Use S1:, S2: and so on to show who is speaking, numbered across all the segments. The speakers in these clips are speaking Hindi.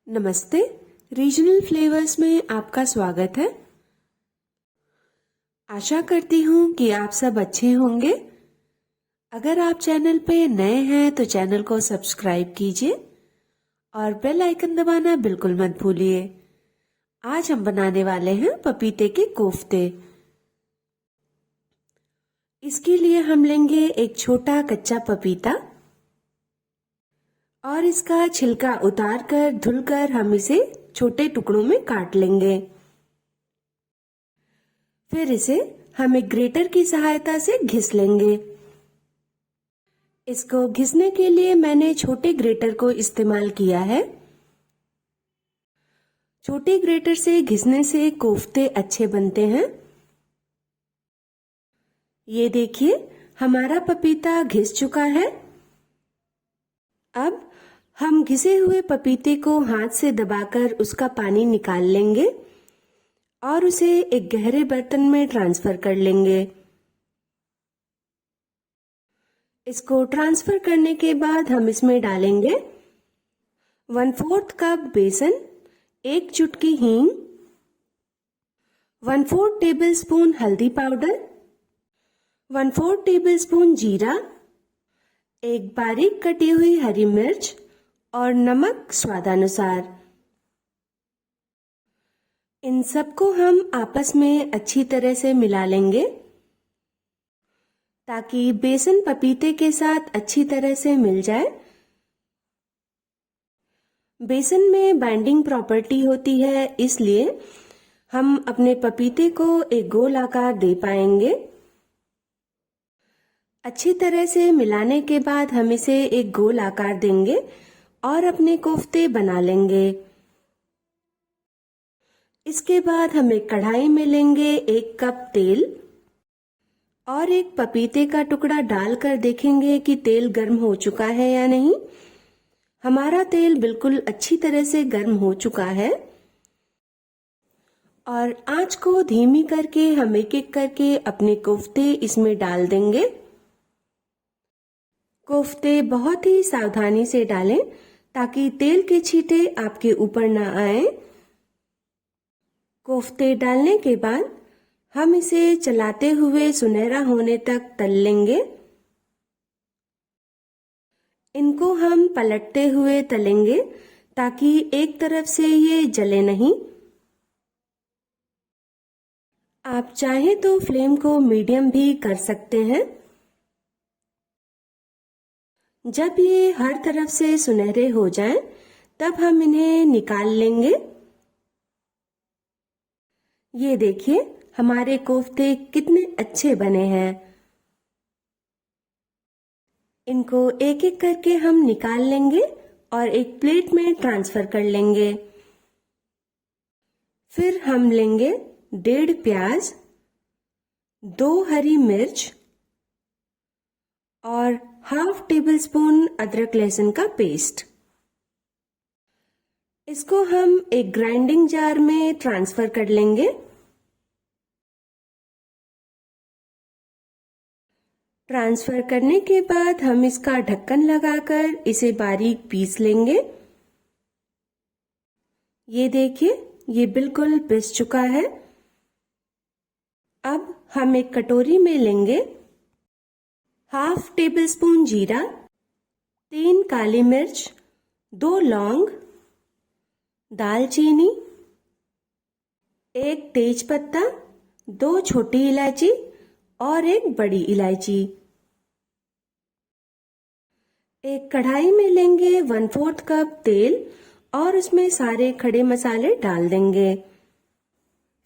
S1: नमस्ते। रीजनल फ्लेवर्स में आपका स्वागत है। आशा करती हूँ कि आप सब अच्छे होंगे। अगर आप चैनल पे नए हैं तो चैनल को सब्सक्राइब कीजिए और बेल आइकन दबाना बिल्कुल मत भूलिए। आज हम बनाने वाले हैं पपीते के कोफ्ते। इसके लिए हम लेंगे एक छोटा कच्चा पपीता और इसका छिलका उतारकर धुलकर हम इसे छोटे टुकड़ों में काट लेंगे। फिर इसे हम एक ग्रेटर की सहायता से घिस लेंगे। इसको घिसने के लिए मैंने छोटे ग्रेटर को इस्तेमाल किया है। छोटे ग्रेटर से घिसने से कोफ्ते अच्छे बनते हैं। ये देखिए, हमारा पपीता घिस चुका है। अब हम घिसे हुए पपीते को हाथ से दबाकर उसका पानी निकाल लेंगे और उसे एक गहरे बर्तन में ट्रांसफर कर लेंगे। इसको ट्रांसफर करने के बाद हम इसमें डालेंगे 1/4 कप बेसन, 1 चुटकी हींग, 1/4 टेबलस्पून हल्दी पाउडर, 1/4 टेबलस्पून जीरा, एक बारीक कटी हुई हरी मिर्च और नमक स्वादानुसार। इन सबको हम आपस में अच्छी तरह से मिला लेंगे ताकि बेसन पपीते के साथ अच्छी तरह से मिल जाए। बेसन में बाइंडिंग प्रॉपर्टी होती है, इसलिए हम अपने पपीते को एक गोल आकार दे पाएंगे। अच्छी तरह से मिलाने के बाद हम इसे एक गोल आकार देंगे और अपने कोफ्ते बना लेंगे। इसके बाद हम एक कढ़ाई में लेंगे 1 कप तेल और एक पपीते का टुकड़ा डालकर देखेंगे कि तेल गर्म हो चुका है या नहीं। हमारा तेल बिल्कुल अच्छी तरह से गर्म हो चुका है और आंच को धीमी करके हम एक एक करके अपने कोफ्ते इसमें डाल देंगे। कोफ्ते बहुत ही सावधानी से डालें ताकि तेल के छींटे आपके ऊपर ना आए। कोफ्ते डालने के बाद हम इसे चलाते हुए सुनहरा होने तक तल लेंगे। इनको हम पलटते हुए तलेंगे ताकि एक तरफ से ये जले नहीं। आप चाहें तो फ्लेम को मीडियम भी कर सकते हैं। जब ये हर तरफ से सुनहरे हो जाएं, तब हम इन्हें निकाल लेंगे। ये देखिए, हमारे कोफ्ते कितने अच्छे बने हैं। इनको एक एक करके हम निकाल लेंगे और एक प्लेट में ट्रांसफर कर लेंगे। फिर हम लेंगे 1.5 प्याज, 2 हरी मिर्च और 1/2 टेबलस्पून अदरक लहसुन का पेस्ट। इसको हम एक ग्राइंडिंग जार में ट्रांसफर कर लेंगे। ट्रांसफर करने के बाद हम इसका ढक्कन लगाकर इसे बारीक पीस लेंगे। ये देखिए, ये बिल्कुल पिस चुका है। अब हम एक कटोरी में लेंगे 1/2 टेबलस्पून जीरा, 3 काली मिर्च, 2 लौंग, दालचीनी, 1 तेज पत्ता, 2 छोटी इलायची और 1 बड़ी इलायची। एक कढ़ाई में लेंगे 1/4 कप तेल और उसमें सारे खड़े मसाले डाल देंगे।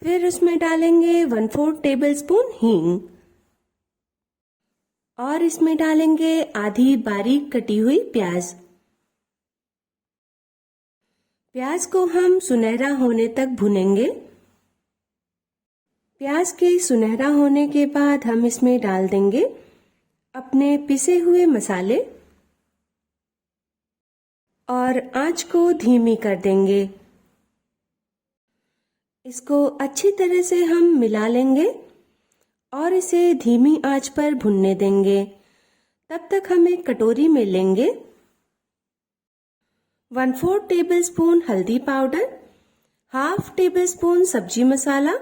S1: फिर उसमें डालेंगे 1/4 टेबलस्पून हींग और इसमें डालेंगे आधी बारीक कटी हुई प्याज। प्याज को हम सुनहरा होने तक भुनेंगे। प्याज के सुनहरा होने के बाद हम इसमें डाल देंगे अपने पिसे हुए मसाले और आंच को धीमी कर देंगे। इसको अच्छी तरह से हम मिला लेंगे और इसे धीमी आंच पर भुनने देंगे। तब तक हम एक कटोरी में लेंगे 1/4 टेबलस्पून हल्दी पाउडर, हाफ टेबल स्पून सब्जी मसाला,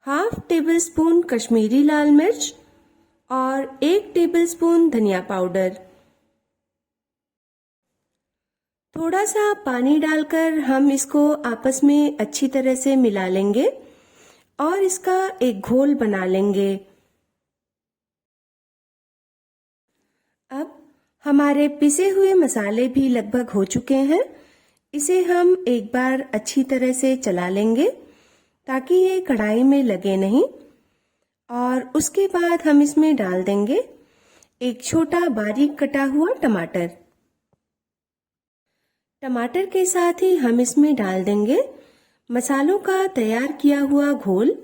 S1: हाफ टेबल स्पून कश्मीरी लाल मिर्च और 1 टेबलस्पून धनिया पाउडर। थोड़ा सा पानी डालकर हम इसको आपस में अच्छी तरह से मिला लेंगे और इसका एक घोल बना लेंगे। अब हमारे पिसे हुए मसाले भी लगभग हो चुके हैं। इसे हम एक बार अच्छी तरह से चला लेंगे ताकि ये कढ़ाई में लगे नहीं। और उसके बाद हम इसमें डाल देंगे एक छोटा बारीक कटा हुआ टमाटर। टमाटर के साथ ही हम इसमें डाल देंगे मसालों का तैयार किया हुआ घोल।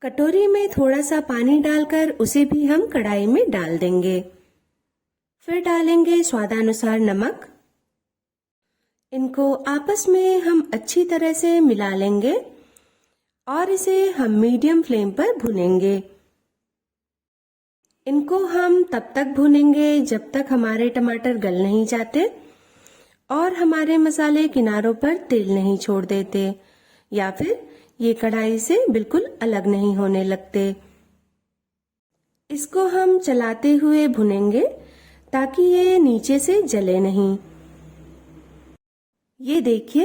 S1: कटोरी में थोड़ा सा पानी डालकर उसे भी हम कढ़ाई में डाल देंगे। फिर डालेंगे स्वादानुसार नमक। इनको आपस में हम अच्छी तरह से मिला लेंगे और इसे हम मीडियम फ्लेम पर भुनेंगे। इनको हम तब तक भुनेंगे जब तक हमारे टमाटर गल नहीं जाते और हमारे मसाले किनारों पर तेल नहीं छोड़ देते या फिर ये कढ़ाई से बिल्कुल अलग नहीं होने लगते। इसको हम चलाते हुए भुनेंगे ताकि ये नीचे से जले नहीं। ये देखिए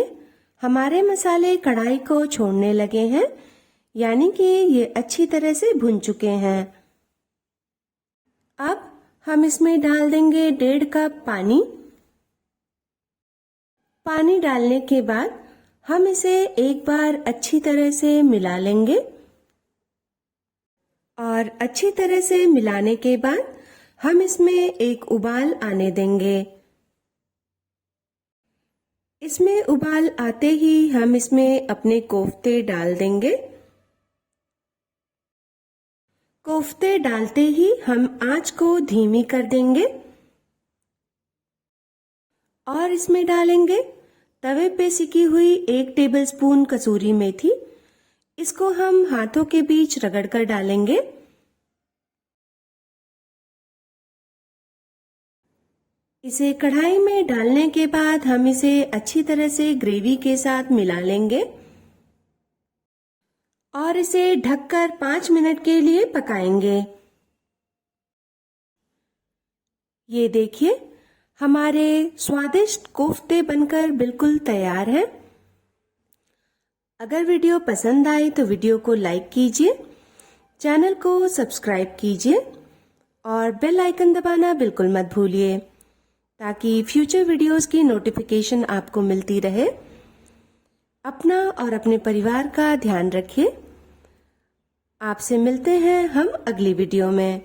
S1: हमारे मसाले कढ़ाई को छोड़ने लगे हैं, यानी कि ये अच्छी तरह से भुन चुके हैं। अब हम इसमें डाल देंगे 1.5 कप पानी। पानी डालने के बाद हम इसे एक बार अच्छी तरह से मिला लेंगे और अच्छी तरह से मिलाने के बाद हम इसमें एक उबाल आने देंगे। इसमें उबाल आते ही हम इसमें अपने कोफ्ते डाल देंगे। कोफ्ते डालते ही हम आंच को धीमी कर देंगे और इसमें डालेंगे तवे पे सिकी हुई 1 टेबलस्पून कसूरी मेथी। इसको हम हाथों के बीच रगड़कर डालेंगे। इसे कढ़ाई में डालने के बाद हम इसे अच्छी तरह से ग्रेवी के साथ मिला लेंगे और इसे ढककर 5 मिनट के लिए पकाएंगे। ये देखिए हमारे स्वादिष्ट कोफ्ते बनकर बिल्कुल तैयार हैं। अगर वीडियो पसंद आए तो वीडियो को लाइक कीजिए, चैनल को सब्सक्राइब कीजिए और बेल आइकन दबाना बिल्कुल मत भूलिए ताकि फ्यूचर वीडियोस की नोटिफिकेशन आपको मिलती रहे। अपना और अपने परिवार का ध्यान रखिए। आपसे मिलते हैं हम अगली वीडियो में।